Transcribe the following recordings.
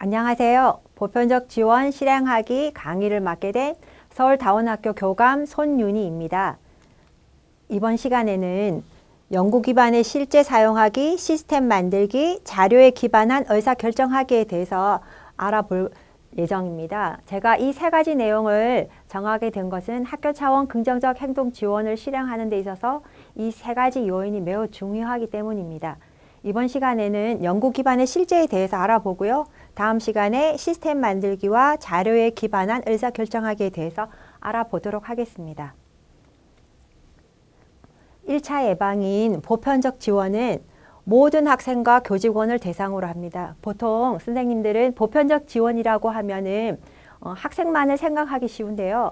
안녕하세요. 보편적 지원 실행하기 강의를 맡게 된 서울다원학교 교감 손윤희입니다. 이번 시간에는 연구 기반의 실제 사용하기, 시스템 만들기, 자료에 기반한 의사결정하기에 대해서 알아볼 예정입니다. 제가 이 세 가지 내용을 정하게 된 것은 학교 차원 긍정적 행동 지원을 실행하는 데 있어서 이 세 가지 요인이 매우 중요하기 때문입니다. 이번 시간에는 연구 기반의 실제에 대해서 알아보고요. 다음 시간에 시스템 만들기와 자료에 기반한 의사결정하기에 대해서 알아보도록 하겠습니다. 1차 예방인 보편적 지원은 모든 학생과 교직원을 대상으로 합니다. 보통 선생님들은 보편적 지원이라고 하면은 학생만을 생각하기 쉬운데요.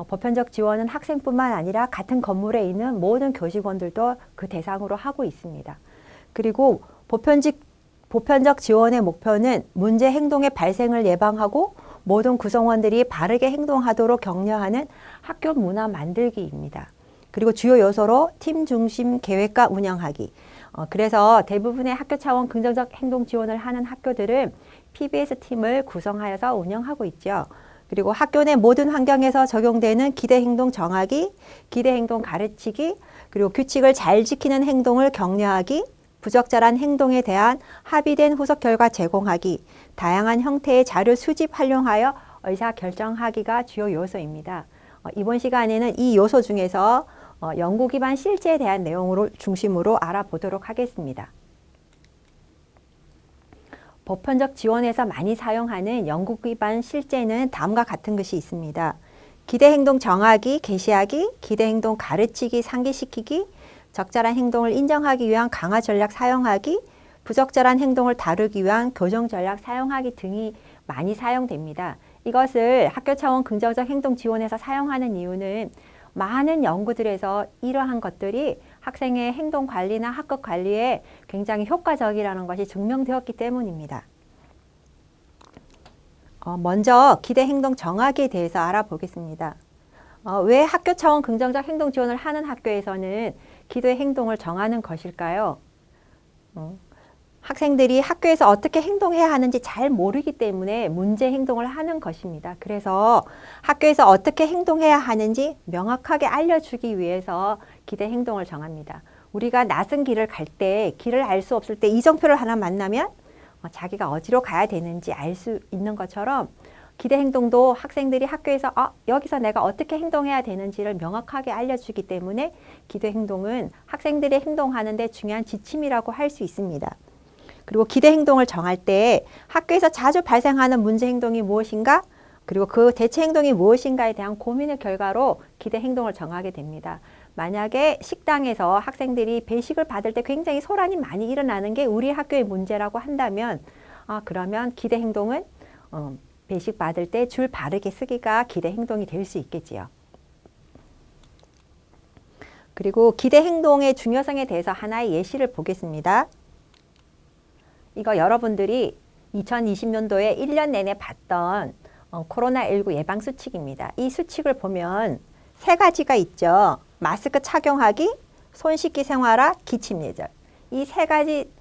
보편적 지원은 학생뿐만 아니라 같은 건물에 있는 모든 교직원들도 그 대상으로 하고 있습니다. 그리고 보편적 지원의 목표는 문제 행동의 발생을 예방하고 모든 구성원들이 바르게 행동하도록 격려하는 학교 문화 만들기입니다. 그리고 주요 요소로 팀 중심 계획과 운영하기. 그래서 대부분의 학교 차원 긍정적 행동 지원을 하는 학교들은 PBS 팀을 구성하여서 운영하고 있죠. 그리고 학교 내 모든 환경에서 적용되는 기대 행동 정하기, 기대 행동 가르치기, 그리고 규칙을 잘 지키는 행동을 격려하기, 부적절한 행동에 대한 합의된 후속 결과 제공하기, 다양한 형태의 자료 수집 활용하여 의사결정하기가 주요 요소입니다. 이번 시간에는 이 요소 중에서 연구 기반 실제에 대한 내용을 중심으로 알아보도록 하겠습니다. 보편적 지원에서 많이 사용하는 연구 기반 실제는 다음과 같은 것이 있습니다. 기대 행동 정하기, 게시하기, 기대 행동 가르치기, 상기시키기, 적절한 행동을 인정하기 위한 강화 전략 사용하기, 부적절한 행동을 다루기 위한 교정 전략 사용하기 등이 많이 사용됩니다. 이것을 학교 차원 긍정적 행동 지원에서 사용하는 이유는 많은 연구들에서 이러한 것들이 학생의 행동 관리나 학급 관리에 굉장히 효과적이라는 것이 증명되었기 때문입니다. 먼저 기대 행동 정하기에 대해서 알아보겠습니다. 왜 학교 차원 긍정적 행동 지원을 하는 학교에서는 기대 행동을 정하는 것일까요? 학생들이 학교에서 어떻게 행동해야 하는지 잘 모르기 때문에 문제 행동을 하는 것입니다. 그래서 학교에서 어떻게 행동해야 하는지 명확하게 알려주기 위해서 기대 행동을 정합니다. 우리가 낯선 길을 갈 때, 길을 알 수 없을 때 이정표를 하나 만나면 자기가 어디로 가야 되는지 알 수 있는 것처럼 기대 행동도 학생들이 학교에서 여기서 내가 어떻게 행동해야 되는지를 명확하게 알려주기 때문에 기대 행동은 학생들이 행동하는 데 중요한 지침이라고 할 수 있습니다. 그리고 기대 행동을 정할 때 학교에서 자주 발생하는 문제 행동이 무엇인가? 그리고 그 대체 행동이 무엇인가에 대한 고민의 결과로 기대 행동을 정하게 됩니다. 만약에 식당에서 학생들이 배식을 받을 때 굉장히 소란이 많이 일어나는 게 우리 학교의 문제라고 한다면 그러면 기대 행동은 배식 받을 때 줄 바르게 쓰기가 기대 행동이 될 수 있겠지요. 그리고 기대 행동의 중요성에 대해서 하나의 예시를 보겠습니다. 이거 여러분들이 2020년도에 1년 내내 봤던 코로나19 예방 수칙입니다. 이 수칙을 보면 세 가지가 있죠. 마스크 착용하기, 손 씻기 생활화, 기침 예절. 이 세 가지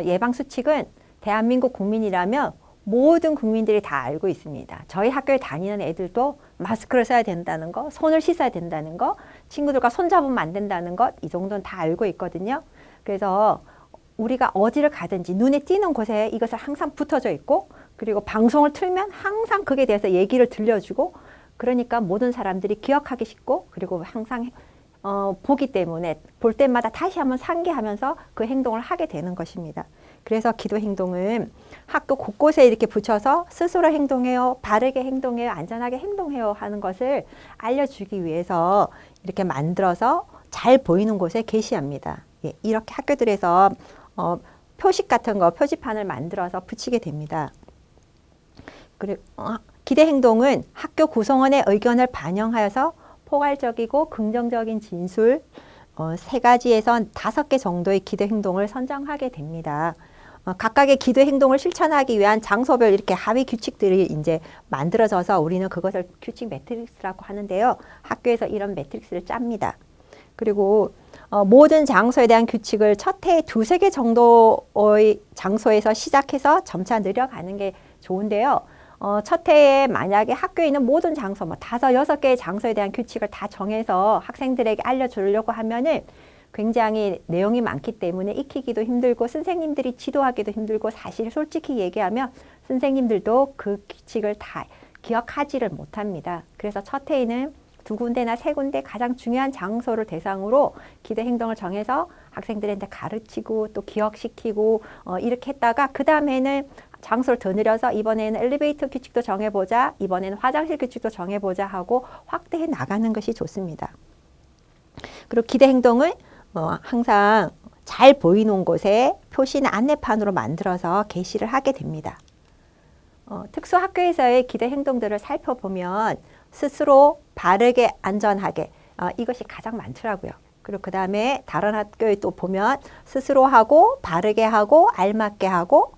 예방 수칙은 대한민국 국민이라면 모든 국민들이 다 알고 있습니다. 저희 학교에 다니는 애들도 마스크를 써야 된다는 거, 손을 씻어야 된다는 거, 친구들과 손잡으면 안 된다는 것, 이 정도는 다 알고 있거든요. 그래서 우리가 어디를 가든지 눈에 띄는 곳에 이것을 항상 붙어져 있고, 그리고 방송을 틀면 항상 그에 대해서 얘기를 들려주고, 그러니까 모든 사람들이 기억하기 쉽고, 그리고 항상 보기 때문에 볼 때마다 다시 한번 상기하면서 그 행동을 하게 되는 것입니다. 그래서 기도 행동은 학교 곳곳에 이렇게 붙여서 스스로 행동해요, 바르게 행동해요, 안전하게 행동해요 하는 것을 알려주기 위해서 이렇게 만들어서 잘 보이는 곳에 게시합니다. 이렇게 학교들에서 표식 같은 거, 표지판을 만들어서 붙이게 됩니다. 그리고 기대 행동은 학교 구성원의 의견을 반영하여서 포괄적이고 긍정적인 진술 3가지에서 5개 정도의 기대 행동을 선정하게 됩니다. 각각의 기대 행동을 실천하기 위한 장소별 이렇게 합의 규칙들이 이제 만들어져서 우리는 그것을 규칙 매트릭스라고 하는데요. 학교에서 이런 매트릭스를 짭니다. 그리고 모든 장소에 대한 규칙을 첫 해에 2-3개 정도의 장소에서 시작해서 점차 늘려가는 게 좋은데요. 첫 해에 만약에 학교에 있는 모든 장소, 5-6개의 장소에 대한 규칙을 다 정해서 학생들에게 알려주려고 하면은 굉장히 내용이 많기 때문에 익히기도 힘들고 선생님들이 지도하기도 힘들고, 사실 솔직히 얘기하면 선생님들도 그 규칙을 다 기억하지를 못합니다. 그래서 첫 해에는 2군데나 3군데 가장 중요한 장소를 대상으로 기대 행동을 정해서 학생들한테 가르치고 또 기억시키고 이렇게 했다가, 그 다음에는 장소를 더 늘려서 이번에는 엘리베이터 규칙도 정해보자, 이번에는 화장실 규칙도 정해보자 하고 확대해 나가는 것이 좋습니다. 그리고 기대 행동을 항상 잘 보이는 곳에 표시나 안내판으로 만들어서 게시를 하게 됩니다. 특수학교에서의 기대 행동들을 살펴보면 스스로 바르게 안전하게 이것이 가장 많더라고요. 그리고 그 다음에 다른 학교에 또 보면 스스로 하고 바르게 하고 알맞게 하고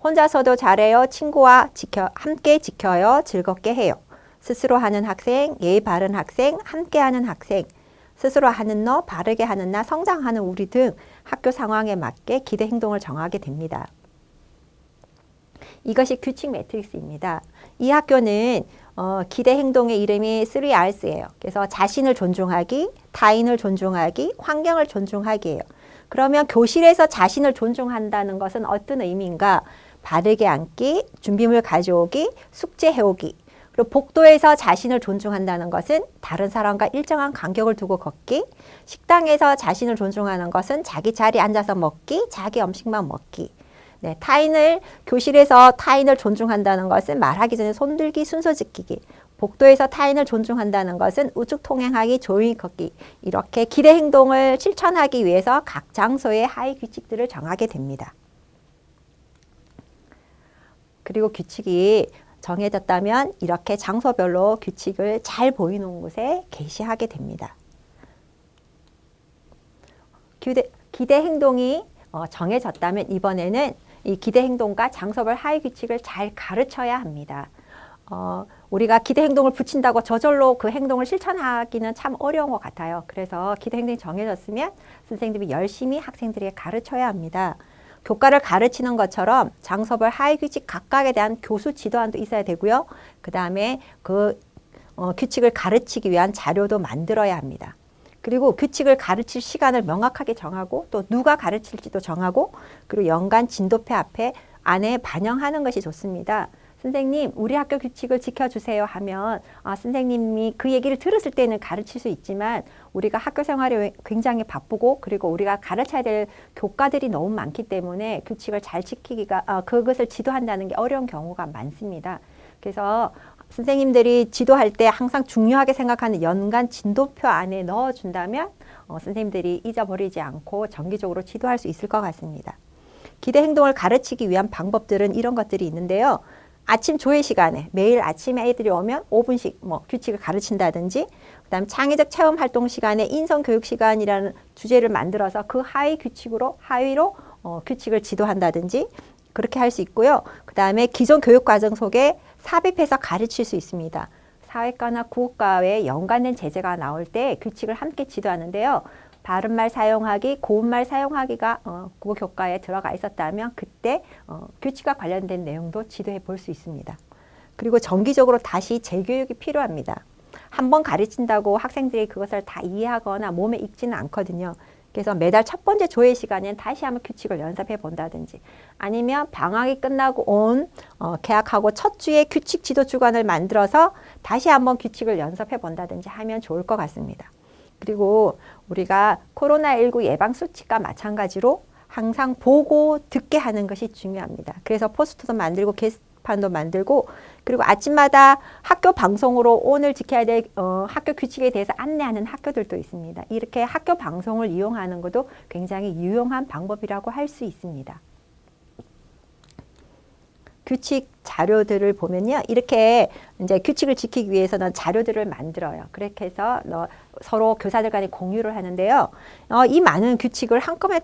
혼자서도 잘해요. 친구와 함께 지켜요. 즐겁게 해요. 스스로 하는 학생, 예의 바른 학생, 함께 하는 학생, 스스로 하는 너, 바르게 하는 나, 성장하는 우리 등 학교 상황에 맞게 기대 행동을 정하게 됩니다. 이것이 규칙 매트릭스입니다. 이 학교는 기대 행동의 이름이 3Rs예요. 그래서 자신을 존중하기, 타인을 존중하기, 환경을 존중하기예요. 그러면 교실에서 자신을 존중한다는 것은 어떤 의미인가? 바르게 앉기, 준비물 가져오기, 숙제 해오기. 그리고 복도에서 자신을 존중한다는 것은 다른 사람과 일정한 간격을 두고 걷기, 식당에서 자신을 존중하는 것은 자기 자리에 앉아서 먹기, 자기 음식만 먹기. 네, 교실에서 타인을 존중한다는 것은 말하기 전에 손들기, 순서 지키기. 복도에서 타인을 존중한다는 것은 우측 통행하기, 조용히 걷기. 이렇게 기대 행동을 실천하기 위해서 각 장소의 하위 규칙들을 정하게 됩니다. 그리고 규칙이 정해졌다면 이렇게 장소별로 규칙을 잘 보이는 곳에 게시하게 됩니다. 기대 행동이 정해졌다면 이번에는 이 기대 행동과 장소별 하위 규칙을 잘 가르쳐야 합니다. 우리가 기대 행동을 붙인다고 저절로 그 행동을 실천하기는 참 어려운 것 같아요. 그래서 기대 행동이 정해졌으면 선생님이 열심히 학생들에게 가르쳐야 합니다. 교과를 가르치는 것처럼 장소별 하위 규칙 각각에 대한 교수 지도안도 있어야 되고요. 그 다음에 그 규칙을 가르치기 위한 자료도 만들어야 합니다. 그리고 규칙을 가르칠 시간을 명확하게 정하고 또 누가 가르칠지도 정하고, 그리고 연간 진도표 안에 반영하는 것이 좋습니다. 선생님, 우리 학교 규칙을 지켜주세요 하면 선생님이 그 얘기를 들었을 때는 가르칠 수 있지만 우리가 학교 생활이 굉장히 바쁘고 그리고 우리가 가르쳐야 될 교과들이 너무 많기 때문에 규칙을 잘 지키기가 그것을 지도한다는 게 어려운 경우가 많습니다. 그래서 선생님들이 지도할 때 항상 중요하게 생각하는 연간 진도표 안에 넣어준다면 선생님들이 잊어버리지 않고 정기적으로 지도할 수 있을 것 같습니다. 기대 행동을 가르치기 위한 방법들은 이런 것들이 있는데요. 아침 조회 시간에 매일 아침에 애들이 오면 5분씩 규칙을 가르친다든지, 그다음 창의적 체험 활동 시간에 인성 교육 시간이라는 주제를 만들어서 그 하위로 규칙을 지도한다든지 그렇게 할 수 있고요. 그다음에 기존 교육 과정 속에 삽입해서 가르칠 수 있습니다. 사회과나 국어과에 연관된 제재가 나올 때 규칙을 함께 지도하는데요. 바른말 사용하기, 고운말 사용하기가 국어 교과에 들어가 있었다면 그때 규칙과 관련된 내용도 지도해 볼 수 있습니다. 그리고 정기적으로 다시 재교육이 필요합니다. 한번 가르친다고 학생들이 그것을 다 이해하거나 몸에 익지는 않거든요. 그래서 매달 첫 번째 조회 시간에는 다시 한번 규칙을 연습해 본다든지, 아니면 방학이 끝나고 개학하고 첫 주에 규칙 지도 주간을 만들어서 다시 한번 규칙을 연습해 본다든지 하면 좋을 것 같습니다. 그리고 우리가 코로나19 예방 수칙과 마찬가지로 항상 보고 듣게 하는 것이 중요합니다. 그래서 포스터도 만들고 게시판도 만들고, 그리고 아침마다 학교 방송으로 오늘 지켜야 될 학교 규칙에 대해서 안내하는 학교들도 있습니다. 이렇게 학교 방송을 이용하는 것도 굉장히 유용한 방법이라고 할 수 있습니다. 규칙 자료들을 보면요, 이렇게 이제 규칙을 지키기 위해서는 자료들을 만들어요. 그렇게 해서 서로 교사들 간에 공유를 하는데요. 이 많은 규칙을 한꺼번에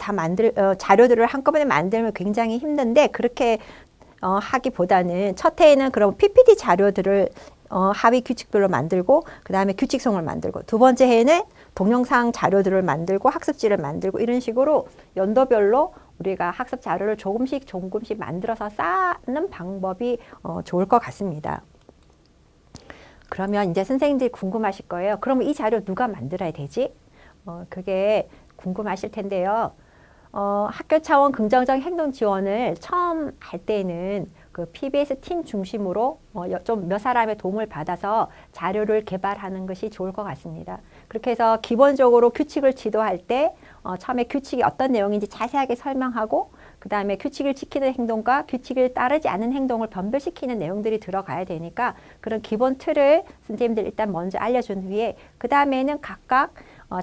자료들을 한꺼번에 만들면 굉장히 힘든데, 그렇게 하기보다는 첫 해에는 그럼 PPT 자료들을 하위 규칙별로 만들고, 그 다음에 규칙송을 만들고, 두 번째 해에는 동영상 자료들을 만들고 학습지를 만들고 이런 식으로 연도별로 우리가 학습 자료를 조금씩 만들어서 쌓는 방법이 좋을 것 같습니다. 그러면 이제 선생님들이 궁금하실 거예요. 그러면 이 자료 누가 만들어야 되지? 그게 궁금하실 텐데요. 학교 차원 긍정적 행동 지원을 처음 할 때는 그 PBS 팀 중심으로 좀 몇 사람의 도움을 받아서 자료를 개발하는 것이 좋을 것 같습니다. 그렇게 해서 기본적으로 규칙을 지도할 때 처음에 규칙이 어떤 내용인지 자세하게 설명하고 그 다음에 규칙을 지키는 행동과 규칙을 따르지 않는 행동을 변별시키는 내용들이 들어가야 되니까 그런 기본 틀을 선생님들 일단 먼저 알려준 후에 그 다음에는 각각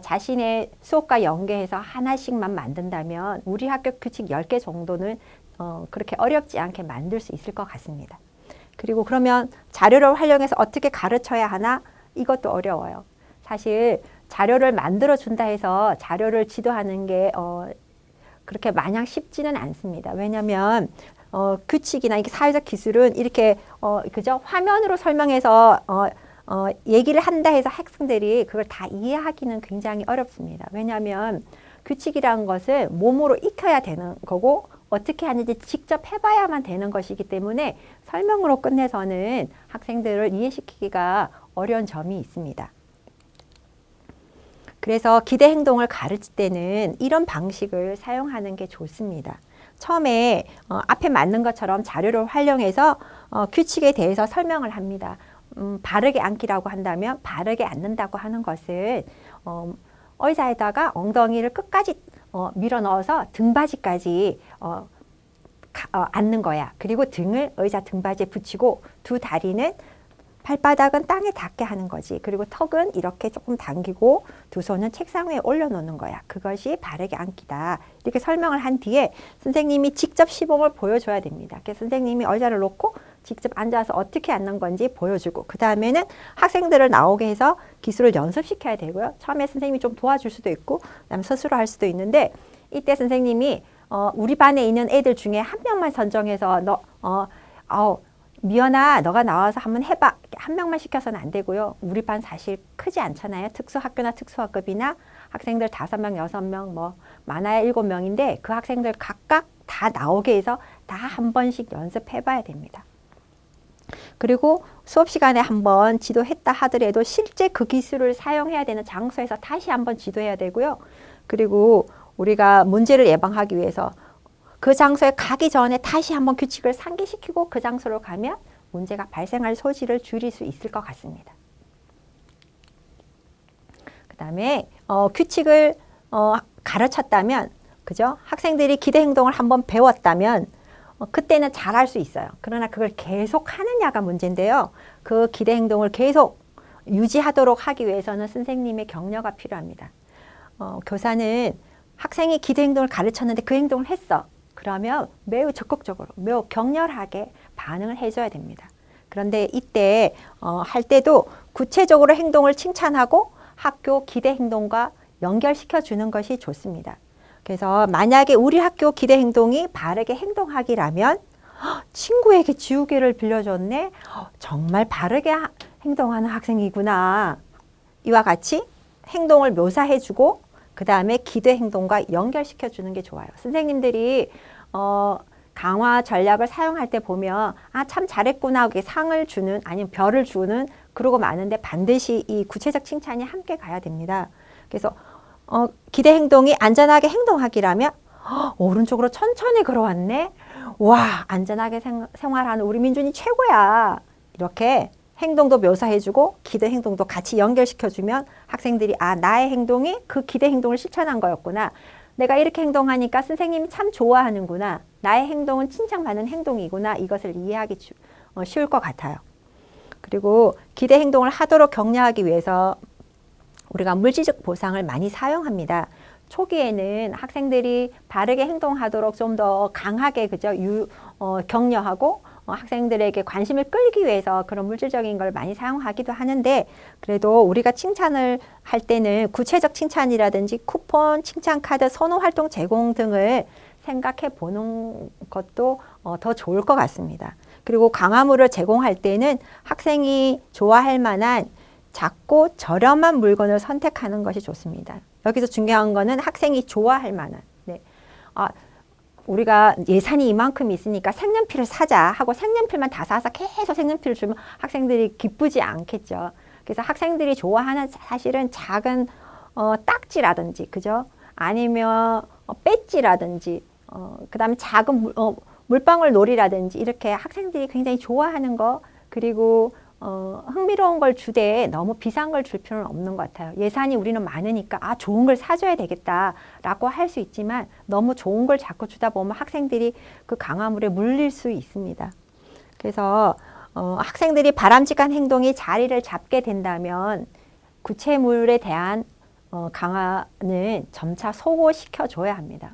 자신의 수업과 연계해서 하나씩만 만든다면 우리 학교 규칙 10개 정도는 그렇게 어렵지 않게 만들 수 있을 것 같습니다. 그리고 그러면 자료를 활용해서 어떻게 가르쳐야 하나? 이것도 어려워요. 사실 자료를 만들어 준다 해서 자료를 지도하는 게 그렇게 마냥 쉽지는 않습니다. 왜냐하면 규칙이나 이게 사회적 기술은 이렇게 그죠? 화면으로 설명해서 얘기를 한다 해서 학생들이 그걸 다 이해하기는 굉장히 어렵습니다. 왜냐하면 규칙이라는 것을 몸으로 익혀야 되는 거고 어떻게 하는지 직접 해봐야만 되는 것이기 때문에 설명으로 끝내서는 학생들을 이해시키기가 어려운 점이 있습니다. 그래서 기대 행동을 가르칠 때는 이런 방식을 사용하는 게 좋습니다. 처음에 앞에 맞는 것처럼 자료를 활용해서 규칙에 대해서 설명을 합니다. 바르게 앉기라고 한다면 바르게 앉는다고 하는 것은 의자에다가 엉덩이를 끝까지 밀어 넣어서 등받이까지 앉는 거야. 그리고 등을 의자 등받이에 붙이고 두 다리는 발바닥은 땅에 닿게 하는 거지. 그리고 턱은 이렇게 조금 당기고 두 손은 책상 위에 올려놓는 거야. 그것이 바르게 앉기다. 이렇게 설명을 한 뒤에 선생님이 직접 시범을 보여줘야 됩니다. 그래서 선생님이 의자를 놓고 직접 앉아서 어떻게 앉는 건지 보여주고 그 다음에는 학생들을 나오게 해서 기술을 연습시켜야 되고요. 처음에 선생님이 좀 도와줄 수도 있고 그다음에 스스로 할 수도 있는데 이때 선생님이 우리 반에 있는 애들 중에 한 명만 선정해서 미연아 너가 나와서 한번 해봐. 한 명만 시켜서는 안 되고요. 우리 반 사실 크지 않잖아요. 특수학교나 특수학급이나 학생들 5명, 6명 뭐 많아야 7명인데 그 학생들 각각 다 나오게 해서 다 한 번씩 연습해봐야 됩니다. 그리고 수업 시간에 한번 지도했다 하더라도 실제 그 기술을 사용해야 되는 장소에서 다시 한번 지도해야 되고요. 그리고 우리가 문제를 예방하기 위해서 그 장소에 가기 전에 다시 한번 규칙을 상기시키고 그 장소로 가면 문제가 발생할 소지를 줄일 수 있을 것 같습니다. 그 다음에 규칙을 가르쳤다면, 그죠? 학생들이 기대 행동을 한번 배웠다면 그때는 잘할 수 있어요. 그러나 그걸 계속 하느냐가 문제인데요. 그 기대 행동을 계속 유지하도록 하기 위해서는 선생님의 격려가 필요합니다. 교사는 학생이 기대 행동을 가르쳤는데 그 행동을 했어. 그러면 매우 적극적으로, 매우 격렬하게 반응을 해줘야 됩니다. 그런데 이때 할 때도 구체적으로 행동을 칭찬하고 학교 기대 행동과 연결시켜 주는 것이 좋습니다. 그래서 만약에 우리 학교 기대 행동이 바르게 행동하기라면 친구에게 지우개를 빌려줬네. 정말 바르게 행동하는 학생이구나. 이와 같이 행동을 묘사해주고 그 다음에 기대 행동과 연결시켜 주는 게 좋아요. 선생님들이 강화 전략을 사용할 때 보면 참 잘했구나 이렇게 상을 주는 아니면 별을 주는 그러고 마는데 반드시 이 구체적 칭찬이 함께 가야 됩니다. 그래서 기대 행동이 안전하게 행동하기라면 오른쪽으로 천천히 걸어왔네. 와, 안전하게 생활하는 우리 민준이 최고야. 이렇게 행동도 묘사해주고 기대 행동도 같이 연결시켜주면 학생들이 나의 행동이 그 기대 행동을 실천한 거였구나. 내가 이렇게 행동하니까 선생님이 참 좋아하는구나. 나의 행동은 칭찬받는 행동이구나. 이것을 이해하기 쉬울 것 같아요. 그리고 기대 행동을 하도록 격려하기 위해서 우리가 물질적 보상을 많이 사용합니다. 초기에는 학생들이 바르게 행동하도록 좀 더 강하게 그죠? 격려하고 학생들에게 관심을 끌기 위해서 그런 물질적인 걸 많이 사용하기도 하는데 그래도 우리가 칭찬을 할 때는 구체적 칭찬이라든지 쿠폰, 칭찬카드, 선호활동 제공 등을 생각해 보는 것도 더 좋을 것 같습니다. 그리고 강화물을 제공할 때는 학생이 좋아할 만한 작고 저렴한 물건을 선택하는 것이 좋습니다. 여기서 중요한 거는 학생이 좋아할 만한. 네. 우리가 예산이 이만큼 있으니까 색연필을 사자 하고 색연필만 다 사서 계속 색연필을 주면 학생들이 기쁘지 않겠죠. 그래서 학생들이 좋아하는 사실은 작은 딱지라든지, 그죠? 아니면 배지라든지, 그다음에 작은 물방울 놀이라든지 이렇게 학생들이 굉장히 좋아하는 거, 그리고 흥미로운 걸 주되 너무 비싼 걸 줄 필요는 없는 것 같아요. 예산이 우리는 많으니까 좋은 걸 사줘야 되겠다라고 할 수 있지만 너무 좋은 걸 자꾸 주다 보면 학생들이 그 강화물에 물릴 수 있습니다. 그래서 학생들이 바람직한 행동이 자리를 잡게 된다면 구체물에 대한 강화는 점차 소고시켜줘야 합니다.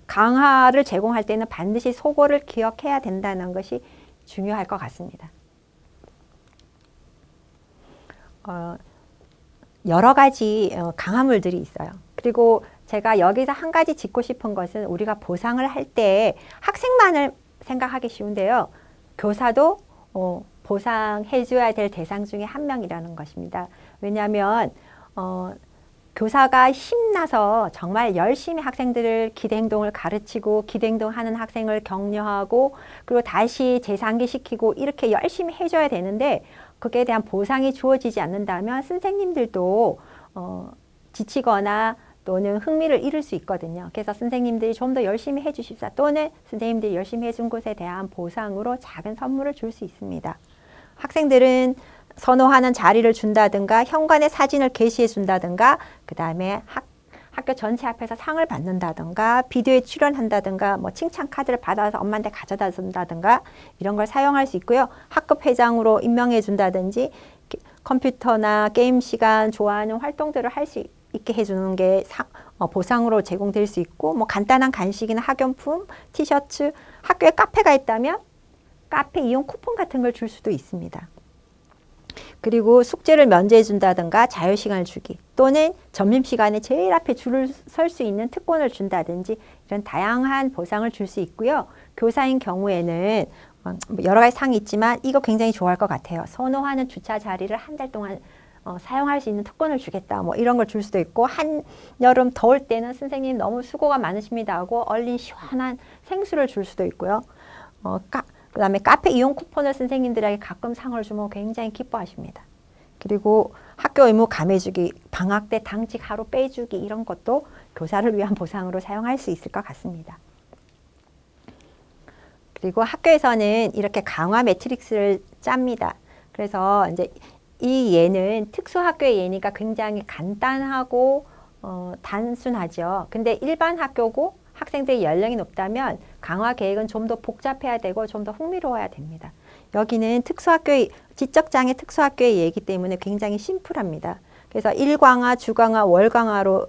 강화를 제공할 때는 반드시 소고를 기억해야 된다는 것이 중요할 것 같습니다. 여러 가지 강화물들이 있어요. 그리고 제가 여기서 한 가지 짚고 싶은 것은 우리가 보상을 할 때 학생만을 생각하기 쉬운데요. 교사도 보상해줘야 될 대상 중에 한 명이라는 것입니다. 왜냐하면 교사가 힘나서 정말 열심히 학생들을 기대행동을 가르치고 기대행동하는 학생을 격려하고 그리고 다시 재상기시키고 이렇게 열심히 해줘야 되는데 그에 대한 보상이 주어지지 않는다면 선생님들도 지치거나 또는 흥미를 잃을 수 있거든요. 그래서 선생님들이 좀 더 열심히 해주십사 또는 선생님들이 열심히 해준 것에 대한 보상으로 작은 선물을 줄 수 있습니다. 학생들은 선호하는 자리를 준다든가 현관에 사진을 게시해 준다든가 그 다음에 학교 전체 앞에서 상을 받는다든가 비디오에 출연한다든가 뭐 칭찬 카드를 받아서 엄마한테 가져다 준다든가 이런 걸 사용할 수 있고요. 학급 회장으로 임명해 준다든지 컴퓨터나 게임 시간 좋아하는 활동들을 할 수 있게 해주는 게 보상으로 제공될 수 있고 뭐 간단한 간식이나 학용품, 티셔츠, 학교에 카페가 있다면 카페 이용 쿠폰 같은 걸 줄 수도 있습니다. 그리고 숙제를 면제해 준다든가 자유시간을 주기 또는 점심시간에 제일 앞에 줄을 설 수 있는 특권을 준다든지 이런 다양한 보상을 줄 수 있고요. 교사인 경우에는 여러 가지 상이 있지만 이거 굉장히 좋아할 것 같아요. 선호하는 주차 자리를 한 달 동안 사용할 수 있는 특권을 주겠다. 뭐 이런 걸 줄 수도 있고 한여름 더울 때는 선생님 너무 수고가 많으십니다 하고 얼린 시원한 생수를 줄 수도 있고요. 그 다음에 카페 이용 쿠폰을 선생님들에게 가끔 상을 주면 굉장히 기뻐하십니다. 그리고 학교 의무 감해주기, 방학 때 당직 하루 빼주기 이런 것도 교사를 위한 보상으로 사용할 수 있을 것 같습니다. 그리고 학교에서는 이렇게 강화 매트릭스를 짭니다. 그래서 이제 이 예는 특수학교의 예니까 굉장히 간단하고 단순하죠. 근데 일반 학교고 학생들의 연령이 높다면 강화 계획은 좀 더 복잡해야 되고 좀 더 흥미로워야 됩니다. 여기는 특수학교의 지적장애 특수학교의 예이기 때문에 굉장히 심플합니다. 그래서 1강화, 주강화, 월강화로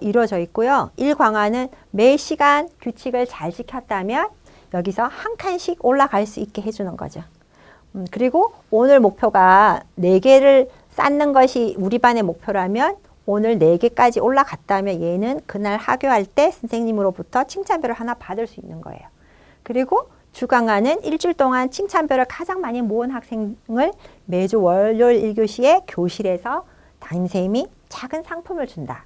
이루어져 있고요. 1강화는 매 시간 규칙을 잘 지켰다면 여기서 한 칸씩 올라갈 수 있게 해주는 거죠. 그리고 오늘 목표가 4개를 쌓는 것이 우리 반의 목표라면 오늘 4개까지 올라갔다면 얘는 그날 하교할 때 선생님으로부터 칭찬별을 하나 받을 수 있는 거예요. 그리고 주강화는 일주일 동안 칭찬별을 가장 많이 모은 학생을 매주 월요일 1교시에 교실에서 담임선생님이 작은 상품을 준다.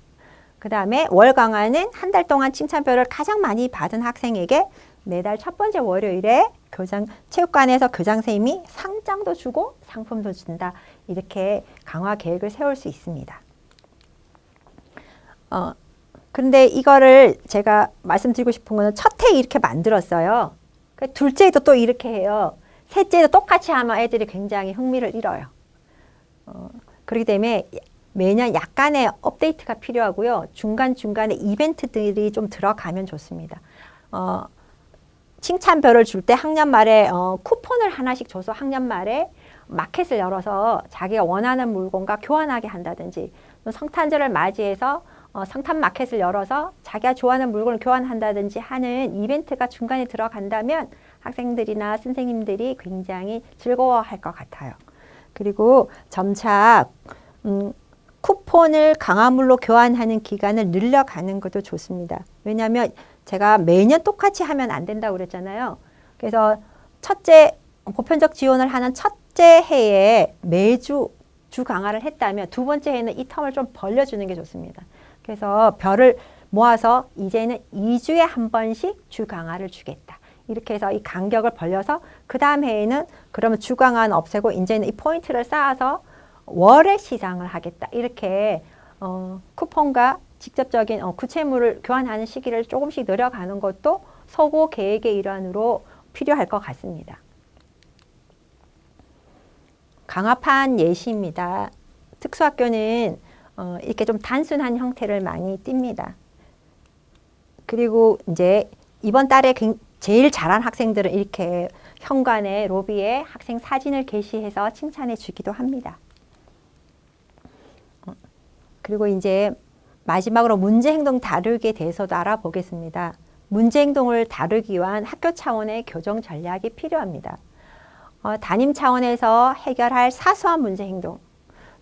그 다음에 월강화는 한 달 동안 칭찬별을 가장 많이 받은 학생에게 매달 첫 번째 월요일에 체육관에서 교장선생님이 상장도 주고 상품도 준다. 이렇게 강화 계획을 세울 수 있습니다. 근데 이거를 제가 말씀드리고 싶은 거는 첫 해 이렇게 만들었어요. 둘째도 또 이렇게 해요. 셋째도 똑같이 하면 애들이 굉장히 흥미를 잃어요. 그렇기 때문에 매년 약간의 업데이트가 필요하고요. 중간중간에 이벤트들이 좀 들어가면 좋습니다. 칭찬별을 줄 때 학년 말에 쿠폰을 하나씩 줘서 학년 말에 마켓을 열어서 자기가 원하는 물건과 교환하게 한다든지 성탄절을 맞이해서 성탄 마켓을 열어서 자기가 좋아하는 물건을 교환한다든지 하는 이벤트가 중간에 들어간다면 학생들이나 선생님들이 굉장히 즐거워할 것 같아요. 그리고 점차 쿠폰을 강화물로 교환하는 기간을 늘려가는 것도 좋습니다. 왜냐하면 제가 매년 똑같이 하면 안 된다고 그랬잖아요. 그래서 보편적 지원을 하는 첫째 해에 매주 주 강화를 했다면 두 번째 해는 이 텀을 좀 벌려주는 게 좋습니다. 그래서 별을 모아서 이제는 2주에 한 번씩 주 강화를 주겠다. 이렇게 해서 이 간격을 벌려서 그 다음 해에는 그러면 주 강화는 없애고 이제는 이 포인트를 쌓아서 월의 시장을 하겠다. 이렇게 쿠폰과 직접적인 구체물을 교환하는 시기를 조금씩 늘려가는 것도 서고 계획의 일환으로 필요할 것 같습니다. 강화판 예시입니다. 특수학교는 이렇게 좀 단순한 형태를 많이 띱니다. 그리고 이제 이번 달에 제일 잘한 학생들은 이렇게 현관에 로비에 학생 사진을 게시해서 칭찬해 주기도 합니다. 그리고 이제 마지막으로 문제행동 다루기에 대해서도 알아보겠습니다. 문제행동을 다루기 위한 학교 차원의 교정 전략이 필요합니다. 담임 차원에서 해결할 사소한 문제행동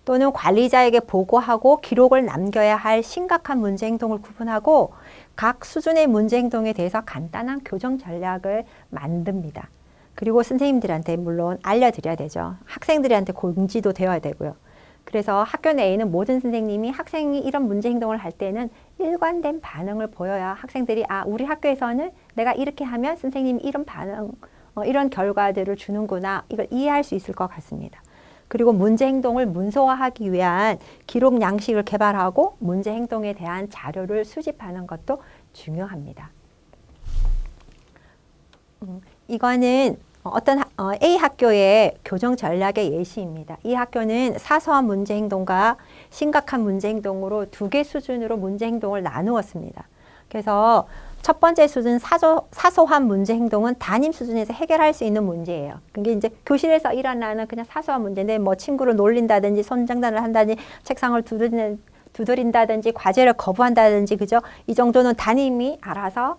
또는 관리자에게 보고하고 기록을 남겨야 할 심각한 문제행동을 구분하고 각 수준의 문제행동에 대해서 간단한 교정 전략을 만듭니다. 그리고 선생님들한테 물론 알려드려야 되죠. 학생들한테 공지도 되어야 되고요. 그래서 학교 내에는 모든 선생님이 학생이 이런 문제 행동을 할 때는 일관된 반응을 보여야 학생들이 우리 학교에서는 내가 이렇게 하면 선생님이 이런 반응, 이런 결과들을 주는구나 이걸 이해할 수 있을 것 같습니다. 그리고 문제 행동을 문서화하기 위한 기록 양식을 개발하고 문제 행동에 대한 자료를 수집하는 것도 중요합니다. 이거는 어떤 A 학교의 교정 전략의 예시입니다. 이 학교는 사소한 문제 행동과 심각한 문제 행동으로 두 개 수준으로 문제 행동을 나누었습니다. 그래서 첫 번째 수준 사소한 문제 행동은 담임 수준에서 해결할 수 있는 문제예요. 그게 이제 교실에서 일어나는 그냥 사소한 문제인데 뭐 친구를 놀린다든지 손장난을 한다든지 책상을 두드린다든지 과제를 거부한다든지 그죠? 이 정도는 담임이 알아서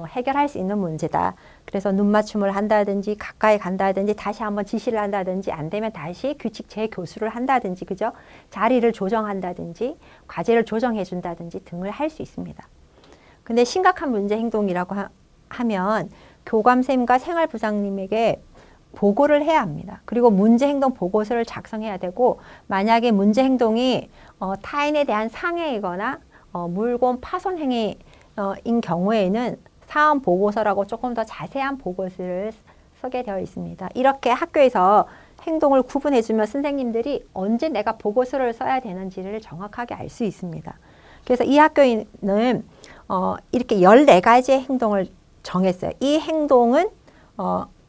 해결할 수 있는 문제다. 그래서 눈맞춤을 한다든지 가까이 간다든지 다시 한번 지시를 한다든지 안 되면 다시 규칙 재교수를 한다든지 그죠? 자리를 조정한다든지 과제를 조정해 준다든지 등을 할 수 있습니다. 근데 심각한 문제 행동이라고 하면 교감쌤과 생활부장님에게 보고를 해야 합니다. 그리고 문제 행동 보고서를 작성해야 되고 만약에 문제 행동이 타인에 대한 상해이거나 물건 파손 행위인 경우에는 사안 보고서라고 조금 더 자세한 보고서를 쓰게 되어 있습니다. 이렇게 학교에서 행동을 구분해주면 선생님들이 언제 내가 보고서를 써야 되는지를 정확하게 알 수 있습니다. 그래서 이 학교는 이렇게 14가지의 행동을 정했어요. 이 행동은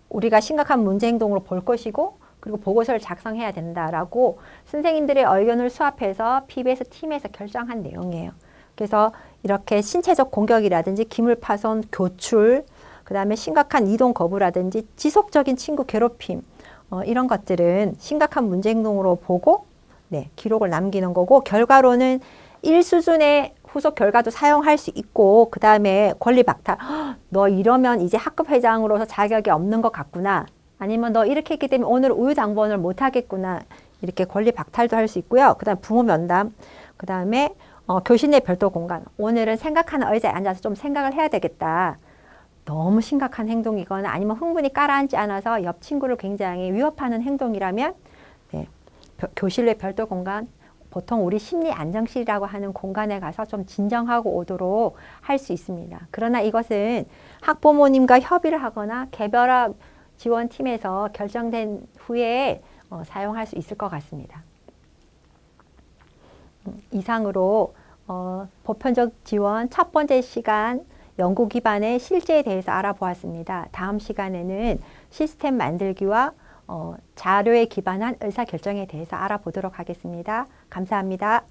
우리가 심각한 문제 행동으로 볼 것이고 그리고 보고서를 작성해야 된다라고 선생님들의 의견을 수합해서 PBS 팀에서 결정한 내용이에요. 그래서 이렇게 신체적 공격이라든지 기물 파손, 교출, 그 다음에 심각한 이동 거부라든지 지속적인 친구 괴롭힘 이런 것들은 심각한 문제 행동으로 보고 기록을 남기는 거고 결과로는 1수준의 후속 결과도 사용할 수 있고 그 다음에 권리 박탈 너 이러면 이제 학급 회장으로서 자격이 없는 것 같구나 아니면 너 이렇게 했기 때문에 오늘 우유당번을 못 하겠구나 이렇게 권리 박탈도 할 수 있고요. 그 다음 부모 면담 그 다음에 교실 내 별도 공간 오늘은 생각하는 의자에 앉아서 좀 생각을 해야 되겠다. 너무 심각한 행동이거나 아니면 흥분이 가라앉지 않아서 옆 친구를 굉장히 위협하는 행동이라면 교실 내 별도 공간 보통 우리 심리 안정실이라고 하는 공간에 가서 좀 진정하고 오도록 할 수 있습니다. 그러나 이것은 학부모님과 협의를 하거나 개별학 지원팀에서 결정된 후에 사용할 수 있을 것 같습니다. 이상으로 보편적 지원 첫 번째 시간 연구 기반의 실제에 대해서 알아보았습니다. 다음 시간에는 시스템 만들기와 자료에 기반한 의사결정에 대해서 알아보도록 하겠습니다. 감사합니다.